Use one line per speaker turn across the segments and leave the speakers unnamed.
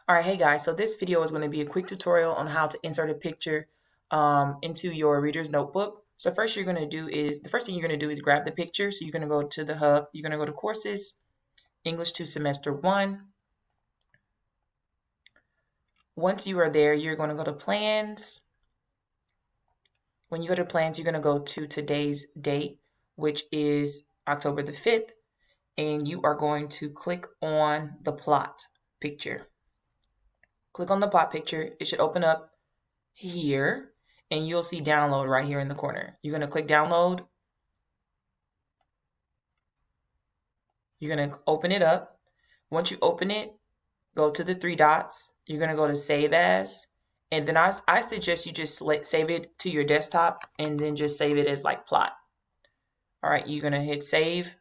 All right, hey guys, so this video is going to be a quick tutorial on how to insert a picture into your reader's notebook. So the first thing you're going to do is grab the picture. So you're going to go to the hub, you're going to go to courses, English 2 semester 1. Once you are there, you're going to go to plans. When you go to plans, you're going to go to today's date, which is October the 5th, and you are going to click on the plot picture. Click on the plot picture. It should open up here and you'll see download right here in the corner. You're going to click download. You're going to open it up. Once you open it, go to the three dots. You're going to go to save as. And then I suggest you just save it to your desktop and then just save it as like plot. All right, you're going to hit save.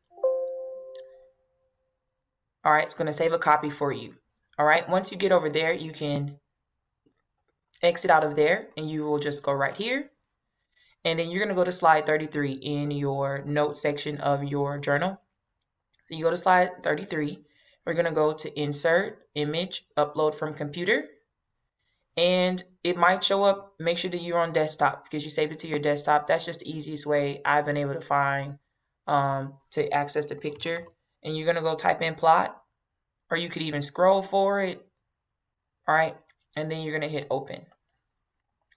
All right, it's going to save a copy for you. All right, once you get over there, you can exit out of there and you will just go right here. And then you're going to go to slide 33 in your note section of your journal. So you go to slide 33. We're going to go to insert, image, upload from computer. And it might show up, make sure that you're on desktop because you saved it to your desktop. That's just the easiest way I've been able to find to access the picture. And you're going to go type in plot, or you could even scroll for it. All right. And then you're going to hit open.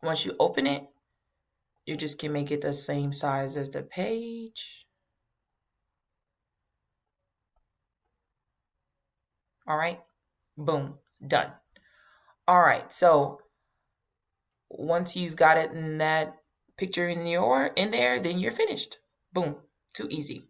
Once you open it, you just can make it the same size as the page. All right. Boom. Done. All right. So once you've got it in that picture in there, then you're finished. Boom. Too easy.